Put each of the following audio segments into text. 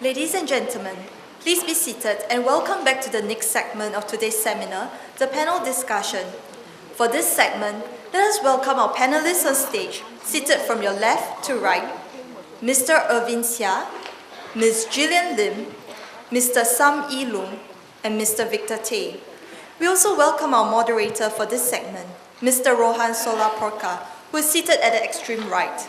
Ladies and gentlemen, please be seated and welcome back to the next segment of today's seminar, the panel discussion. For this segment, let us welcome our panelists on stage, seated from your left to right, Mr. Irvin Xia, Ms. Gillian Lim, Mr. Sam Ee Loong, and Mr. Victor Tay. We also welcome our moderator for this segment, Mr. Rohan Solaporka, who is seated at the extreme right.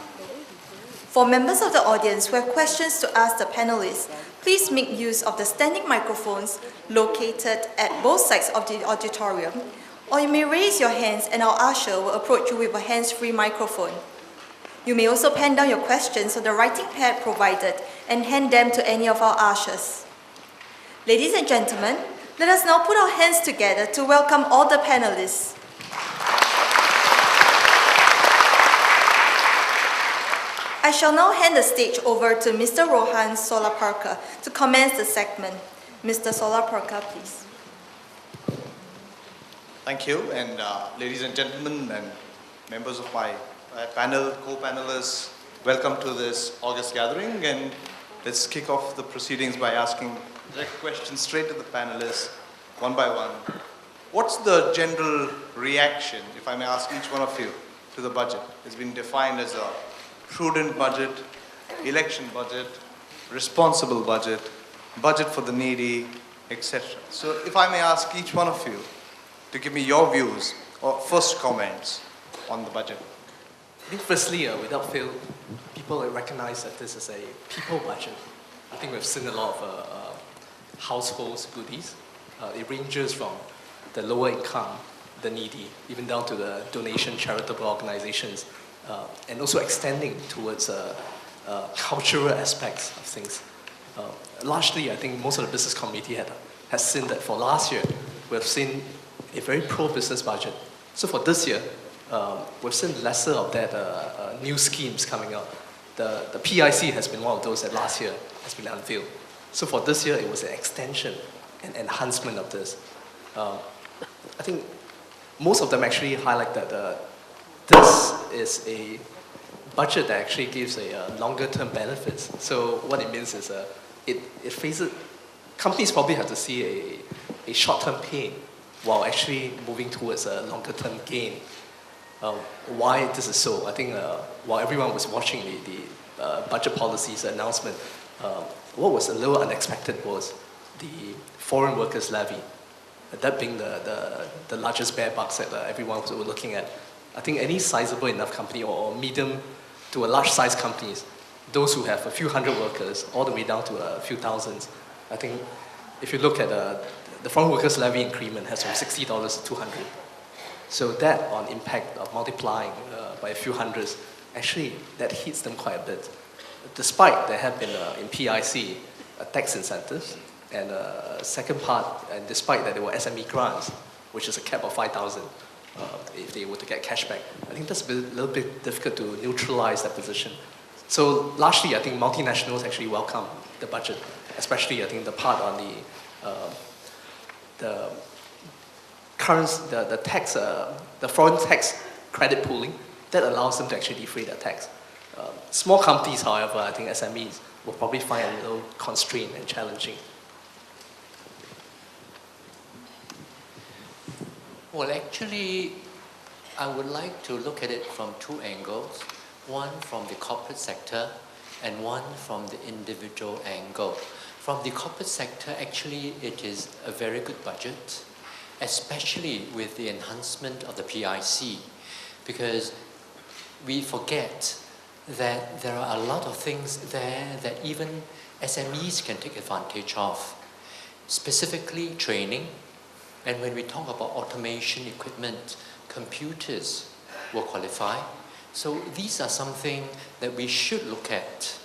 For members of the audience who have questions to ask the panelists, please make use of the standing microphones located at both sides of the auditorium, or you may raise your hands and our usher will approach you with a hands-free microphone. You may also pen down your questions on the writing pad provided and hand them to any of our ushers. Ladies and gentlemen, let us now put our hands together to welcome all the panelists. I shall now hand the stage over to Mr. Rohan Solaporka to commence the segment. Mr. Solaporka, please. Thank you, and ladies and gentlemen and members of my panel, co-panelists, welcome to this August gathering, and let's kick off the proceedings by asking direct questions straight to the panelists, one by one. What's the general reaction, if I may ask each one of you, to the budget? It's been defined as a prudent budget, election budget, responsible budget, budget for the needy, etc. So if I may ask each one of you to give me your views or first comments on the budget. I think firstly, without fail, people recognize that this is a people budget. I think we've seen a lot of households goodies. It ranges from the lower income, the needy, even down to the donation charitable organizations, and also extending towards cultural aspects of things. Largely, I think most of the business community has seen that for last year, we've seen a very pro-business budget. So for this year, we've seen lesser of that new schemes coming out. The PIC has been one of those that last year has been unveiled. So for this year, it was an extension and enhancement of this. I think most of them actually highlight that this is a budget that actually gives a longer-term benefits. So what it means is it faces, companies probably have to see a short-term pain while actually moving towards a longer-term gain. Why this is so? I think while everyone was watching the budget policies announcement, what was a little unexpected was the foreign workers levy. That being the largest bear bucks that everyone was looking at. I think any sizable enough company or medium to a large size companies, those who have a few hundred workers all the way down to a few thousands, I think if you look at the foreign workers levy increment has from $60 to $200. So that on impact of multiplying by a few hundreds, actually that hits them quite a bit. Despite there have been in PIC tax incentives, and second part, and despite that there were SME grants, which is a cap of 5,000 if they were to get cashback. I think that's a little bit difficult to neutralize that position. So largely, I think multinationals actually welcome the budget, especially I think the part on the tax, the foreign tax credit pooling, that allows them to actually defray their tax. Small companies, however, I think SMEs will probably find a little constrained and challenging. Well, actually, I would like to look at it from two angles. One from the corporate sector and one from the individual angle. From the corporate sector, actually, it is a very good budget, especially with the enhancement of the PIC, because we forget that there are a lot of things there that even SMEs can take advantage of, specifically training. And when we talk about automation equipment, computers will qualify. So these are something that we should look at.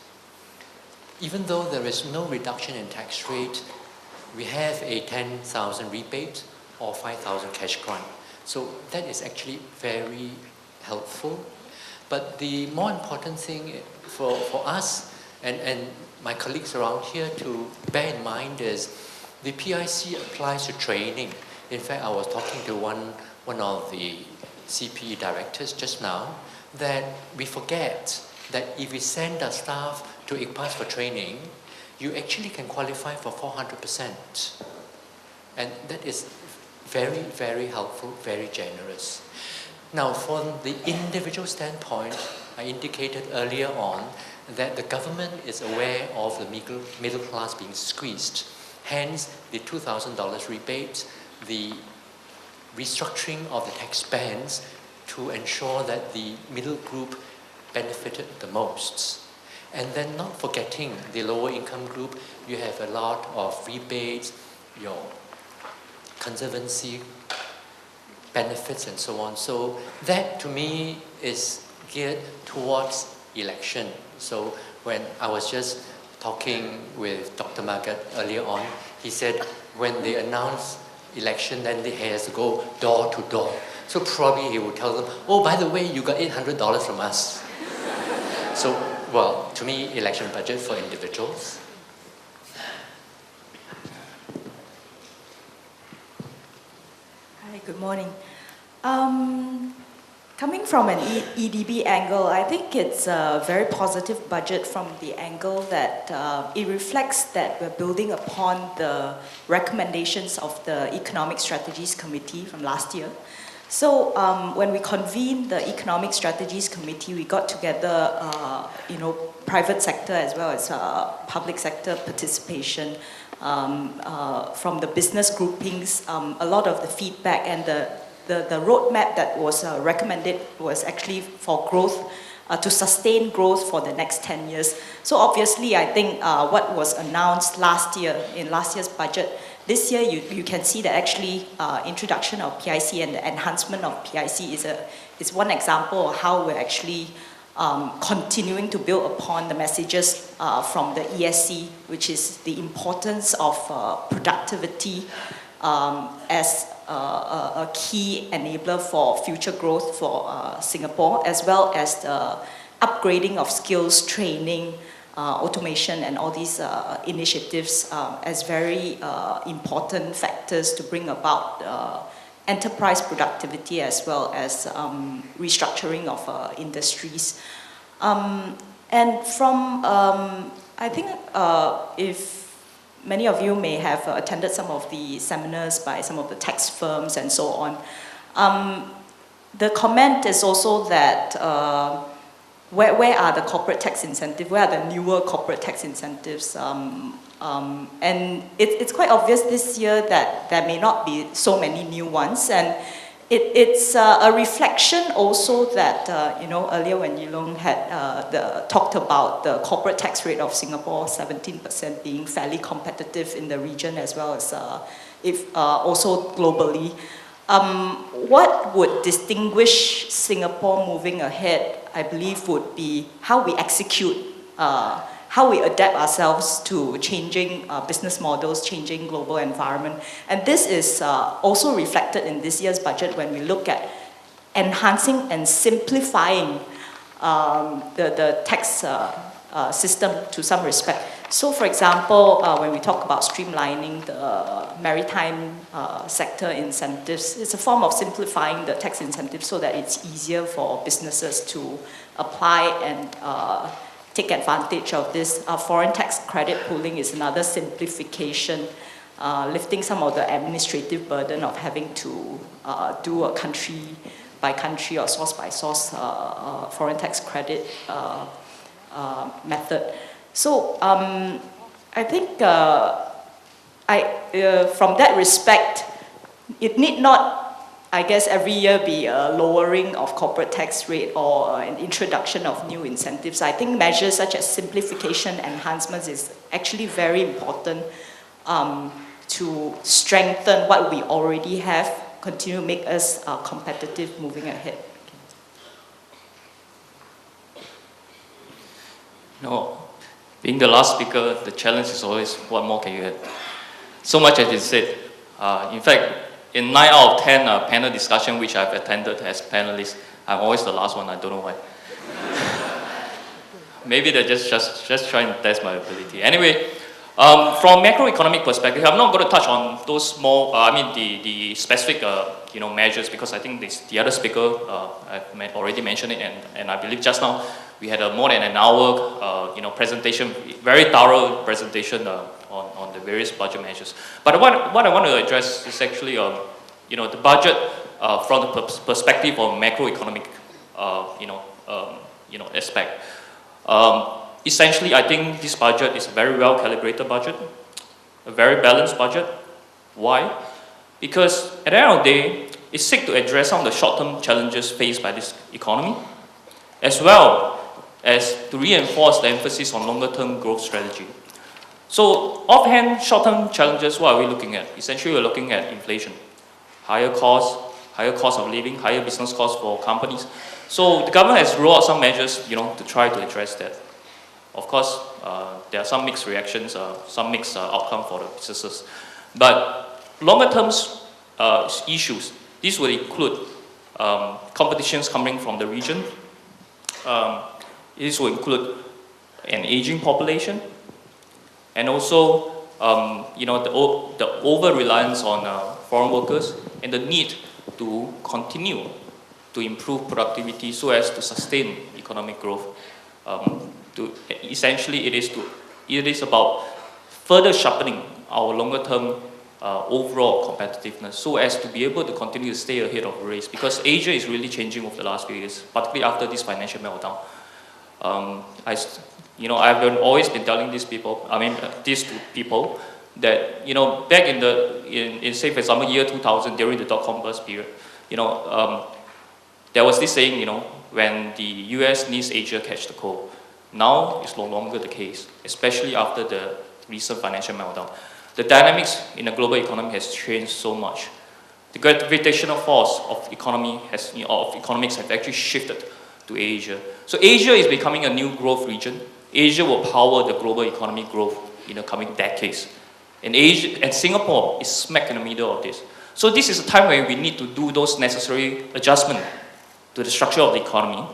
Even though there is no reduction in tax rate, we have a 10,000 rebate or 5,000 cash grant. So that is actually very helpful. But the more important thing for us and my colleagues around here to bear in mind is the PIC applies to training. In fact, I was talking to one of the CPE directors just now, that we forget that if we send our staff to ICPAS for training, you actually can qualify for 400%. And that is very, very helpful, very generous. Now, from the individual standpoint, I indicated earlier on that the government is aware of the middle class being squeezed. Hence, the $2,000 rebate, the restructuring of the tax bands to ensure that the middle group benefited the most. And then not forgetting the lower income group, you have a lot of rebates, your conservancy benefits and so on. So that to me is geared towards election. So when I was just talking with Dr. Margaret earlier on, he said when they announce election, then he has to go door to door. So probably he will tell them, oh, by the way, you got $800 from us. So, well, to me, election budget for individuals. Hi, good morning. Coming from an EDB angle, I think it's a very positive budget from the angle that it reflects that we're building upon the recommendations of the Economic Strategies Committee from last year. So when we convened the Economic Strategies Committee, we got together, private sector as well as public sector participation from the business groupings. A lot of the feedback and the roadmap that was recommended was actually for growth, to sustain growth for the next 10 years. So obviously, I think what was announced last year, in last year's budget, this year you can see that actually introduction of PIC and the enhancement of PIC is one example of how we're actually continuing to build upon the messages from the ESC, which is the importance of productivity as a key enabler for future growth for Singapore, as well as the upgrading of skills, training, automation, and all these initiatives as very important factors to bring about enterprise productivity as well as restructuring of industries. And from, I think if many of you may have attended some of the seminars by some of the tax firms and so on. The comment is also that where are the corporate tax incentives? Where are the newer corporate tax incentives? And it's quite obvious this year that there may not be so many new ones. And it's a reflection also that, earlier when Yilong had talked about the corporate tax rate of Singapore, 17% being fairly competitive in the region as well as also globally. What would distinguish Singapore moving ahead, I believe, would be how we execute, how we adapt ourselves to changing business models, changing global environment. And this is also reflected in this year's budget when we look at enhancing and simplifying the tax system to some respect. So for example, when we talk about streamlining the maritime sector incentives, it's a form of simplifying the tax incentives so that it's easier for businesses to apply and take advantage of this. Foreign tax credit pooling is another simplification, lifting some of the administrative burden of having to do a country by country or source by source foreign tax credit method. So I think from that respect, it need not, I guess, every year be a lowering of corporate tax rate or an introduction of new incentives. I think measures such as simplification enhancements is actually very important to strengthen what we already have, continue to make us competitive moving ahead. No, being the last speaker, the challenge is always what more can you add? So much has been said. In fact, in 9 out of 10 panel discussion which I've attended as panelist, I'm always the last one. I don't know why. Maybe they're just trying to test my ability. Anyway, from macroeconomic perspective, I'm not going to touch on those more. The specific measures, because I think the other speaker already mentioned it, and I believe just now We had a more than an hour, presentation, very thorough presentation on the various budget measures. But what I want to address is actually, the budget from the perspective of macroeconomic, aspect. Essentially, I think this budget is a very well calibrated budget, a very balanced budget. Why? Because at the end of the day, it seeks to address some of the short-term challenges faced by this economy, as well as to reinforce the emphasis on longer-term growth strategy. So, offhand, short-term challenges, what are we looking at? Essentially, we're looking at inflation, higher cost of living, higher business costs for companies. So, the government has rolled out some measures, to try to address that. Of course, there are some mixed reactions, some mixed outcome for the businesses. But longer-term issues, this will include competitions coming from the region. This will include an aging population, and also, the over-reliance on foreign workers, and the need to continue to improve productivity so as to sustain economic growth. Essentially, it is about further sharpening our longer-term overall competitiveness so as to be able to continue to stay ahead of the race, because Asia is really changing over the last few years, particularly after this financial meltdown. I've always been telling these to people that, back in say, for example, year 2000, during the dot-com burst period, there was this saying, when the US needs Asia, catch the cold. Now, it's no longer the case, especially after the recent financial meltdown. The dynamics in the global economy has changed so much. The gravitational force of economics have actually shifted to Asia. So Asia is becoming a new growth region. Asia will power the global economic growth in the coming decades. And Singapore is smack in the middle of this. So this is a time when we need to do those necessary adjustments to the structure of the economy,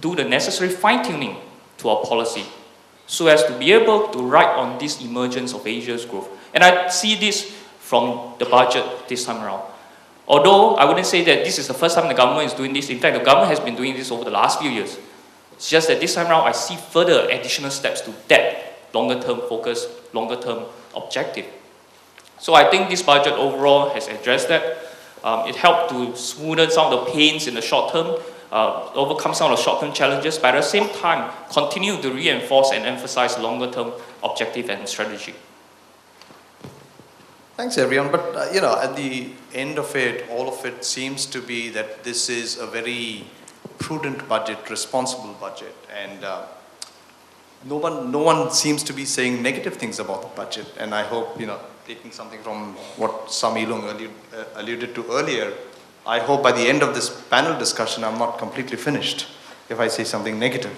do the necessary fine-tuning to our policy, so as to be able to ride on this emergence of Asia's growth. And I see this from the budget this time around. Although I wouldn't say that this is the first time the government is doing this. In fact, the government has been doing this over the last few years. It's just that this time around, I see further additional steps to that longer-term focus, longer-term objective. So I think this budget overall has addressed that. It helped to smoothen some of the pains in the short term, overcome some of the short-term challenges, but at the same time, continue to reinforce and emphasize longer-term objective and strategy. Thanks, everyone. But, at the end of it, all of it seems to be that this is a very prudent budget, responsible budget. And no one seems to be saying negative things about the budget. And I hope, taking something from what Sami Leung alluded to earlier, I hope by the end of this panel discussion, I'm not completely finished if I say something negative.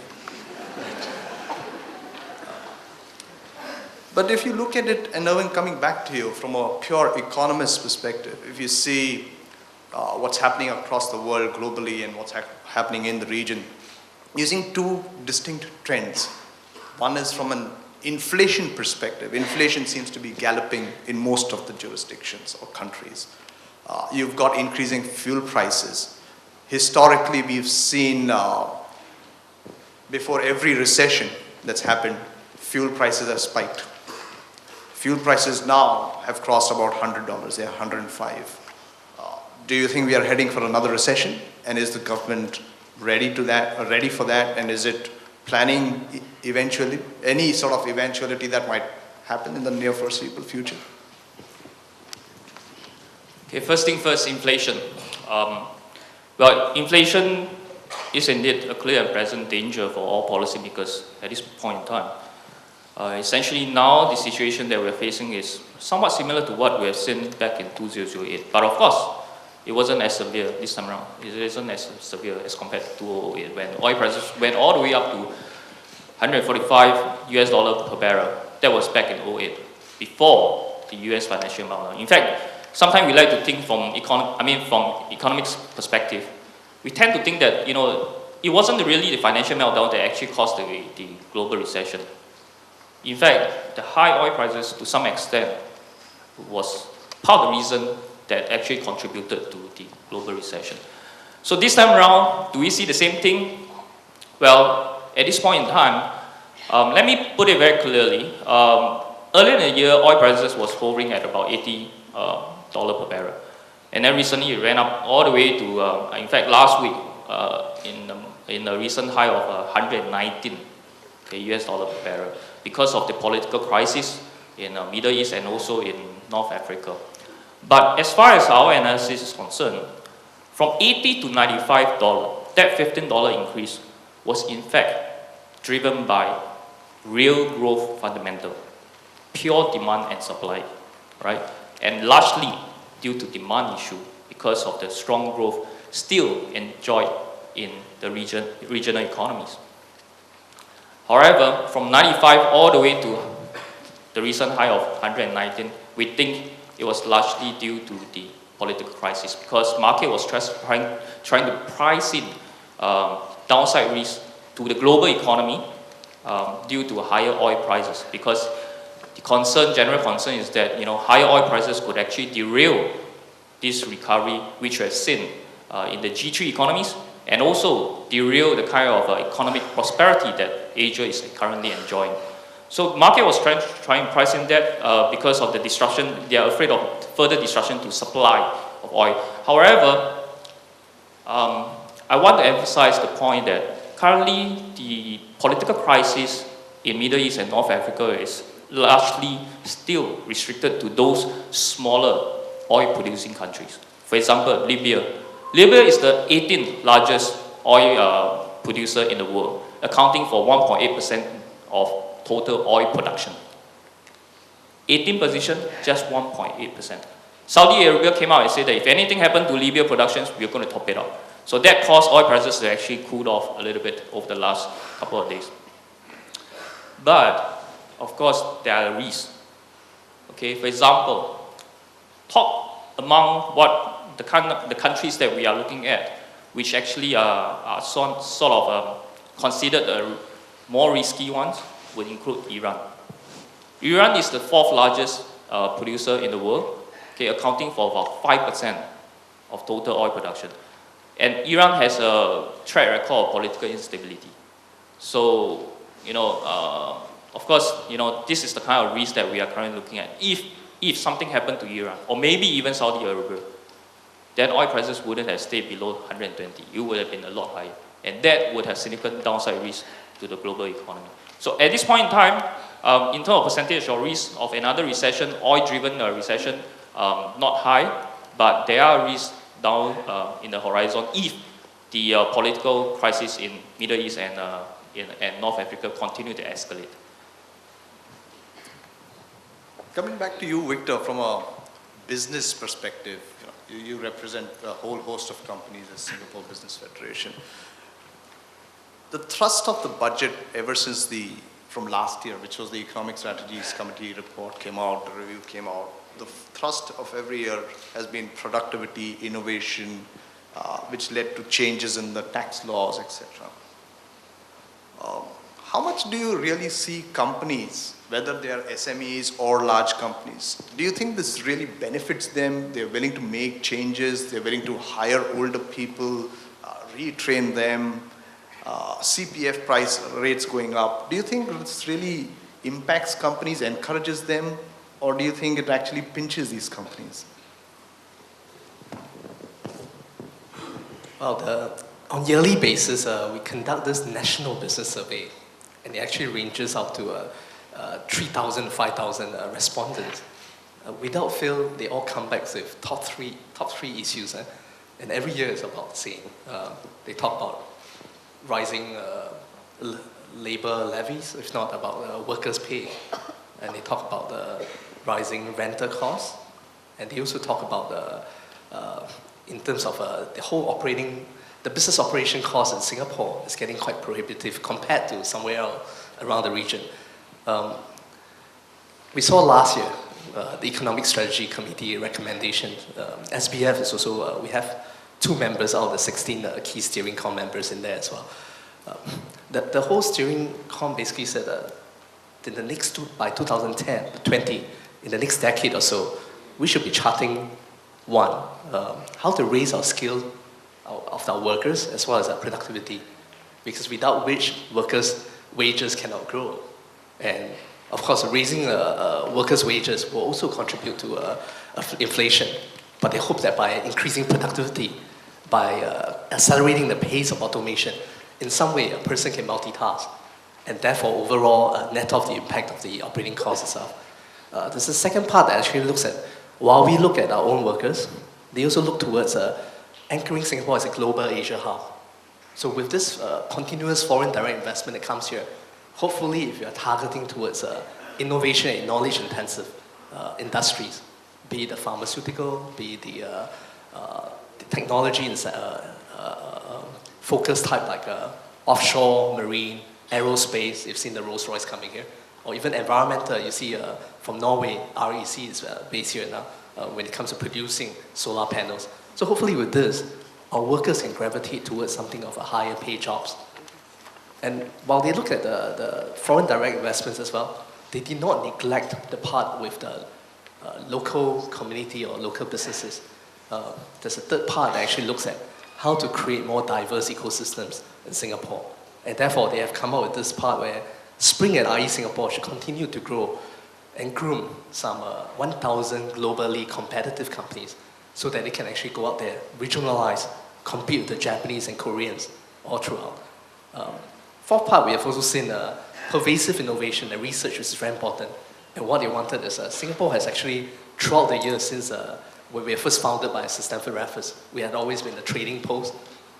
But if you look at it, and Erwin, coming back to you from a pure economist perspective, if you see what's happening across the world globally and what's happening in the region, using two distinct trends. One is from an inflation perspective. Inflation seems to be galloping in most of the jurisdictions or countries. You've got increasing fuel prices. Historically, we've seen before every recession that's happened, fuel prices have spiked. Fuel prices now have crossed about $100. They're $105. Do you think we are heading for another recession? And is the government ready for that? And is it planning eventually, any sort of eventuality that might happen in the near foreseeable future? Okay, first thing first, inflation. Well, inflation is indeed a clear and present danger for all policymakers at this point in time. Essentially now the situation that we're facing is somewhat similar to what we have seen back in 2008. But of course, it wasn't as severe this time around. It isn't as severe as compared to 2008 when oil prices went all the way up to $145 per barrel. That was back in 2008, before the US financial meltdown. In fact, sometimes we like to think from economics perspective. We tend to think that it wasn't really the financial meltdown that actually caused the global recession. In fact, the high oil prices to some extent was part of the reason that actually contributed to the global recession. So this time around, do we see the same thing? Well, at this point in time, let me put it very clearly. Earlier in the year, oil prices was hovering at about $80 per barrel. And then recently it ran up all the way to, in fact, last week, in a recent high of 119 US dollar per barrel because of the political crisis in the Middle East and also in North Africa. But as far as our analysis is concerned, from $80 to $95, that $15 increase was in fact driven by real growth fundamental, pure demand and supply, right? And largely due to demand issue because of the strong growth still enjoyed in the regional economies. However, from 95 all the way to the recent high of 119, we think it was largely due to the political crisis because market was trying to price in downside risk to the global economy due to higher oil prices, because the general concern is that higher oil prices could actually derail this recovery which we have seen in the G3 economies, and also derail the kind of economic prosperity that Asia is currently enjoying. So market was trying to price in that because of the disruption. They are afraid of further disruption to supply of oil. However, I want to emphasize the point that currently the political crisis in Middle East and North Africa is largely still restricted to those smaller oil-producing countries. For example, Libya. Libya is the 18th largest oil producer in the world, accounting for 1.8% of total oil production. 18th position, just 1.8%. Saudi Arabia came out and said that if anything happened to Libya productions, we're going to top it up. So that caused oil prices to actually cool off a little bit over the last couple of days. But, of course, there are risks. Okay, for example, top among what the countries that we are looking at, which actually are sort of considered more risky ones, would include Iran. Iran is the 4th largest producer in the world, okay, accounting for about 5% of total oil production. And Iran has a track record of political instability. So, of course, this is the kind of risk that we are currently looking at. If something happened to Iran, or maybe even Saudi Arabia, then oil prices wouldn't have stayed below 120. It would have been a lot higher. And that would have significant downside risk to the global economy. So at this point in time, in terms of percentage of risk of another recession, oil-driven recession, not high, but there are risks down in the horizon if the political crisis in Middle East and North Africa continue to escalate. Coming back to you, Victor, from a business perspective, you represent a whole host of companies as Singapore Business Federation. The thrust of the budget ever since from last year, which was the Economic Strategies Committee report came out, the review came out, the thrust of every year has been productivity, innovation, which led to changes in the tax laws, etc. How much do you really see companies, whether they are SMEs or large companies, do you think this really benefits them? They're willing to make changes, they're willing to hire older people, retrain them, CPF price rates going up. Do you think this really impacts companies, encourages them, or do you think it actually pinches these companies? Well, on yearly basis, we conduct this national business survey, and it actually ranges up to 3,000, 5,000 respondents. Without fail, they all come back with top three issues, and every year is about the same. They talk about rising labor levies, if not about workers' pay, and they talk about the rising rental costs, and they also talk about in terms of the whole the business operation cost in Singapore is getting quite prohibitive compared to somewhere else around the region. We saw last year the Economic Strategy Committee recommendation. SBF is also, we have 2 members out of the 16 key steering com members in there as well. The whole steering com basically said that in the next by 2020, in the next decade or so, we should be charting how to raise our skill of our workers as well as our productivity. because without which workers' wages cannot grow. And of course, raising workers' wages will also contribute to inflation. But they hope that by increasing productivity, by accelerating the pace of automation, in some way a person can multitask, and therefore overall net off the impact of the operating cost itself. There's a second part that actually looks at, while we look at our own workers, they also look towards anchoring Singapore as a global Asia hub. So with this continuous foreign direct investment that comes here, hopefully if you're targeting towards innovation and knowledge-intensive industries, be it the pharmaceutical, be it the technology and focus type like offshore, marine, aerospace, you've seen the Rolls-Royce coming here, or even environmental, you see from Norway, REC is based here now when it comes to producing solar panels. So hopefully with this, our workers can gravitate towards something of a higher pay jobs. And while they look at the foreign direct investments as well, they did not neglect the part with the local community or local businesses. There's a third part that actually looks at how to create more diverse ecosystems in Singapore. And therefore, they have come up with this part where Spring at RE Singapore should continue to grow and groom some 1,000 globally competitive companies so that they can actually go out there, regionalize, compete with the Japanese and Koreans all throughout. Fourth part, we have also seen pervasive innovation and research, which is very important. And what they wanted is Singapore has actually, throughout the years since when we were first founded by Sir Stamford Raffles, we had always been the trading post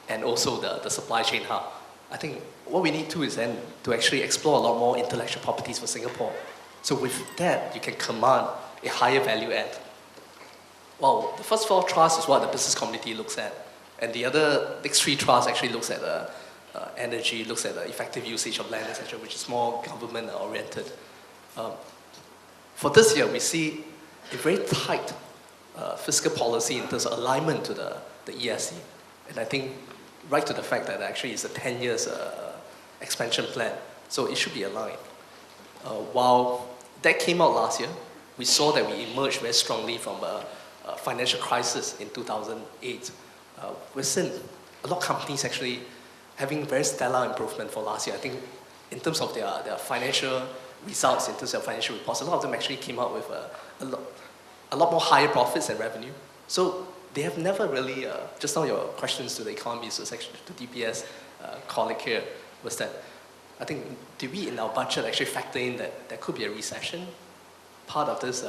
and also the supply chain hub. I think what we need to is then to actually explore a lot more intellectual properties for Singapore. So with that, you can command a higher value add. Well, the first four trusts is what the business community looks at. And the other next three trusts actually looks at energy, looks at the effective usage of land, etc., which is more government-oriented. For this year, we see a very tight fiscal policy in terms of alignment to the ESC. And I think right to the fact that actually it's a 10 years expansion plan, so it should be aligned. While that came out last year, we saw that we emerged very strongly from a financial crisis in 2008. We've seen a lot of companies actually having very stellar improvement for last year. I think in terms of their financial results, in terms of financial reports, a lot of them actually came out with a lot more higher profits and revenue. So they have never really, just now your questions to the economists was actually to DPS colleague here, was that I think, did we in our budget actually factor in that there could be a recession? Part of this,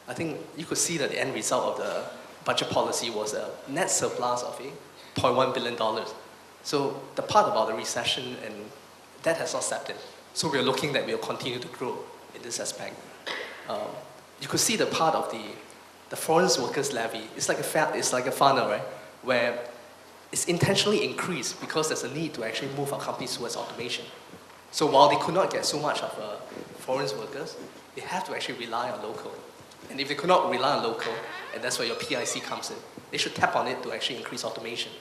I think you could see that the end result of the budget policy was a net surplus of $0.1 billion. So the part about the recession, and that has not stepped in. So we're looking that we'll continue to grow in this aspect. You could see the part of the foreign workers levy. It's like a funnel, right? Where it's intentionally increased because there's a need to actually move our companies towards automation. So while they could not get so much of foreign workers, they have to actually rely on local. And if they could not rely on local, and that's where your PIC comes in, they should tap on it to actually increase automation.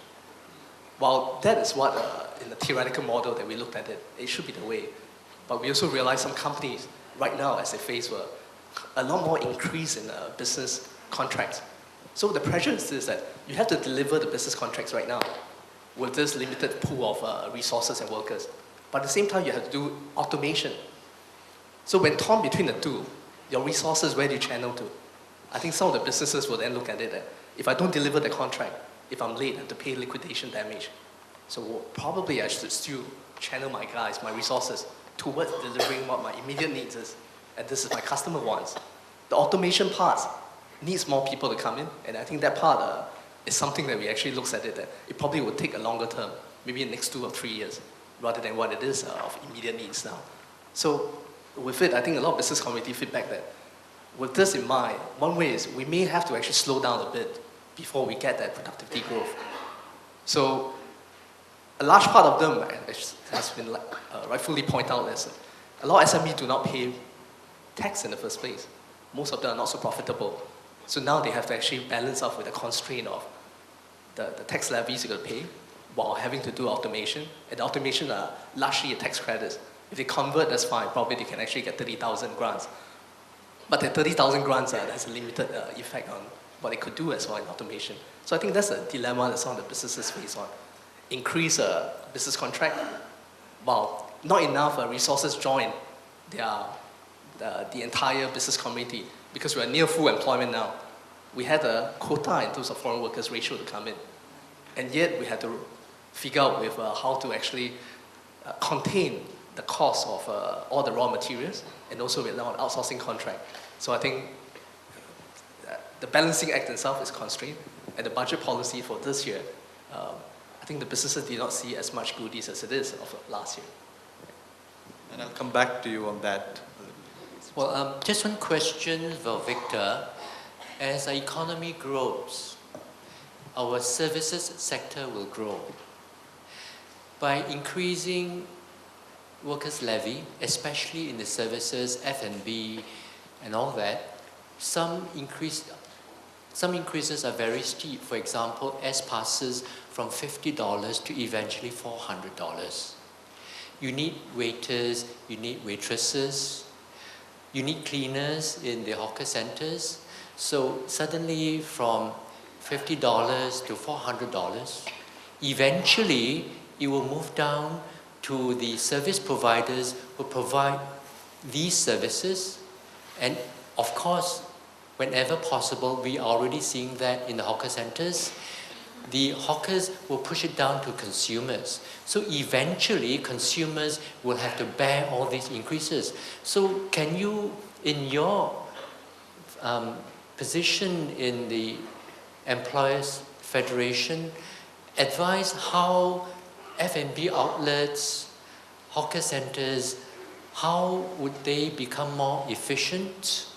While that is what, in the theoretical model that we looked at it should be the way. But we also realize some companies right now, as they face a lot more increase in business contracts. So the pressure is this, that you have to deliver the business contracts right now with this limited pool of resources and workers. But at the same time, you have to do automation. So when torn between the two, your resources, where do you channel to? I think some of the businesses will then look at it that if I don't deliver the contract, if I'm late, I have to pay liquidation damage. So probably I should still channel my guys, my resources, towards delivering what my immediate needs is. And this is my customer wants. The automation part needs more people to come in, and I think that part is something that we actually looks at it that it probably would take a longer term, maybe in the next 2 or 3 years, rather than what it is of immediate needs now. So with it, I think a lot of business community feedback that with this in mind, one way is we may have to actually slow down a bit before we get that productivity growth. So a large part of them has been rightfully pointed out as a lot of SMEs do not pay tax in the first place. Most of them are not so profitable. So now they have to actually balance off with the constraint of the tax levies you're going to pay while having to do automation. And the automation are largely tax credits. If they convert, that's fine. Probably they can actually get 30,000 grants. But the 30,000 grants has a limited effect on what they could do as well in automation. So I think that's a dilemma that some of the businesses face on. Increase business contract, well, not enough resources join the entire business community because we are near full employment now. We had a quota in terms of foreign workers ratio to come in. And yet we had to figure out with how to actually contain the cost of all the raw materials and also with now an outsourcing contract. So I think the balancing act itself is constrained, and the budget policy for this year, I think the businesses did not see as much goodies as it is of last year. And I'll come back to you on that. Well, just one question for Victor. As the economy grows, our services sector will grow. By increasing workers' levy, especially in the services, F&B, and all that, some increases are very steep. For example, S passes from $50 to eventually $400. You need waiters, you need waitresses, you need cleaners in the hawker centers. So suddenly from $50 to $400, eventually it will move down to the service providers who provide these services. And of course, whenever possible, we are already seeing that in the hawker centers. The hawkers will push it down to consumers. So eventually, consumers will have to bear all these increases. So can you, in your position in the Employers Federation, advise how F&B outlets, hawker centers, how would they become more efficient?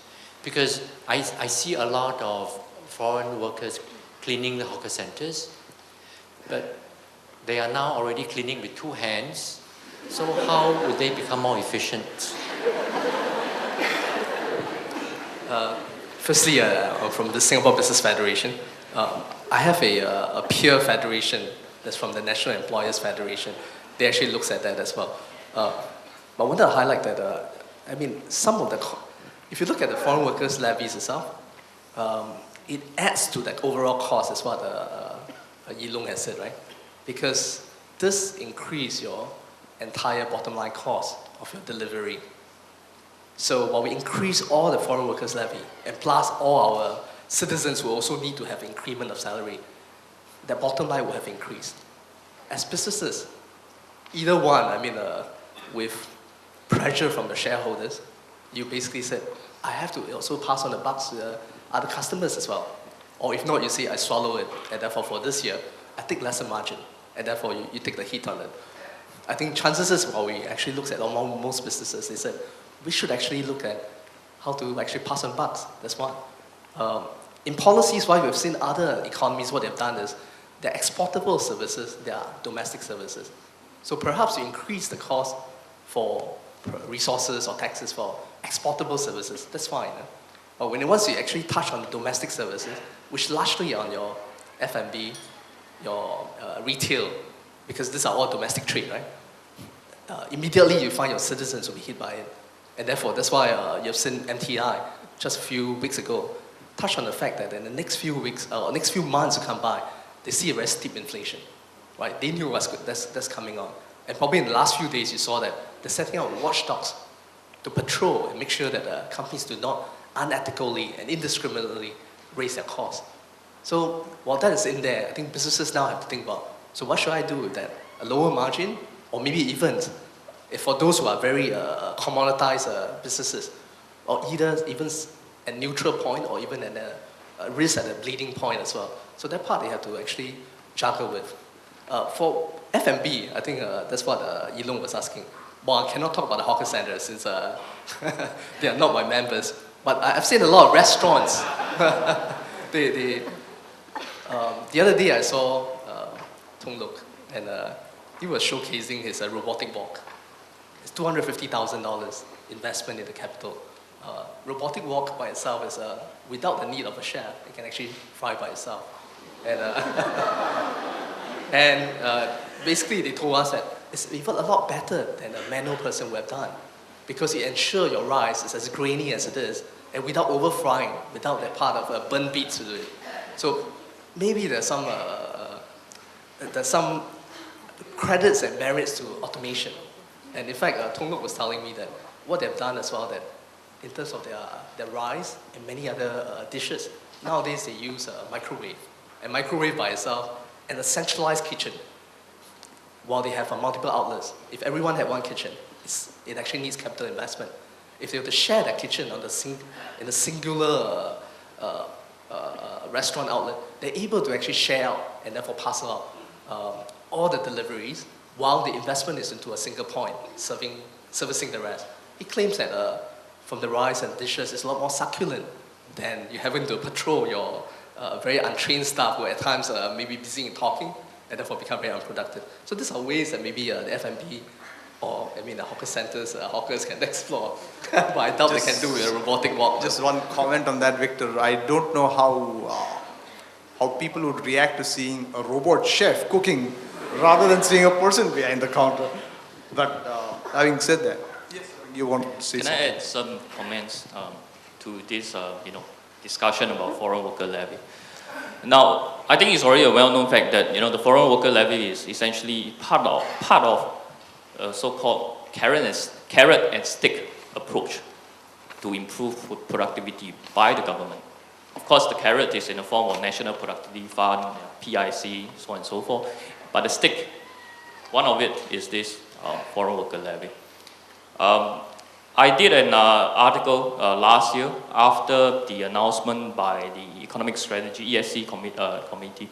Because I see a lot of foreign workers cleaning the hawker centers, but they are now already cleaning with 2 hands. So how would they become more efficient? Firstly, I'm from the Singapore Business Federation. I have a peer federation that's from the National Employers Federation. They actually looks at that as well. But I want to highlight that, I mean, some of the, if you look at the foreign workers levies itself, it adds to that overall cost, is what Yi Long has said, right? Because this increase your entire bottom line cost of your delivery. So while we increase all the foreign workers levy, and plus all our citizens will also need to have increment of salary, the bottom line will have increased. As businesses, either one, I mean, with pressure from the shareholders, you basically said, I have to also pass on the bucks to the other customers as well. Or if not, you say, I swallow it, and therefore for this year, I take lesser margin, and therefore you take the hit on it. I think chances is, while we actually look at most businesses, they said, we should actually look at how to actually pass on bucks. That's one. In policies, why we've seen other economies, what they've done is, they're exportable services, they are domestic services. So perhaps you increase the cost for resources or taxes for exportable services, that's fine. But once you actually touch on domestic services, which largely on your F&B, your retail, because these are all domestic trade, right? Immediately you find your citizens will be hit by it. And therefore, that's why you've seen MTI just a few weeks ago touch on the fact that in the next few weeks, or next few months to come by, they see a very steep inflation, right? They knew that's coming on. And probably in the last few days, you saw that they're setting out watchdogs to patrol and make sure that companies do not unethically and indiscriminately raise their costs. So while that is in there, I think businesses now have to think about, so what should I do with that? A lower margin? Or maybe even, if for those who are very commoditized businesses, or either even a neutral point or even a risk at a bleeding point as well. So that part they have to actually juggle with. For F&B, I think that's what Yi Long was asking. Well, I cannot talk about the hawker centers since they are not my members. But I've seen a lot of restaurants. The other day I saw Tung Luk, and he was showcasing his robotic wok. It's $250,000 investment in the capital. Robotic wok by itself is without the need of a chef. It can actually fry by itself. And basically they told us that it's even a lot better than a manual person would have done, because it ensures your rice is as grainy as it is, and without over frying, without that part of burnt beets to do it. So maybe there's some credits and merits to automation. And in fact, Tongnok was telling me that what they've done as well, that in terms of their rice and many other dishes, nowadays they use a microwave. And microwave by itself and a centralized kitchen, while they have multiple outlets. If everyone had one kitchen, it actually needs capital investment. If they were to share that kitchen in a singular restaurant outlet, they're able to actually share out and therefore parcel out all the deliveries while the investment is into a single point, servicing the rest. He claims that from the rice and dishes, it's a lot more succulent than you having to patrol your very untrained staff who at times may be busy in talking and therefore become very unproductive. So these are ways that maybe the F&B or the hawker centers, hawkers can explore. But I doubt they can do with a robotic walk. Just one comment on that, Victor. I don't know how people would react to seeing a robot chef cooking rather than seeing a person behind the counter. But having said that, yes, you want to say Can something? I add some comments to this, discussion about foreign worker levy? Now, I think it's already a well-known fact that the foreign worker levy is essentially part of a so-called carrot and stick approach to improve productivity by the government. Of course, the carrot is in the form of National Productivity Fund, PIC, so on and so forth. But the stick, one of it is this foreign worker levy. I did an article last year after the announcement by the Economic Strategy ESC committee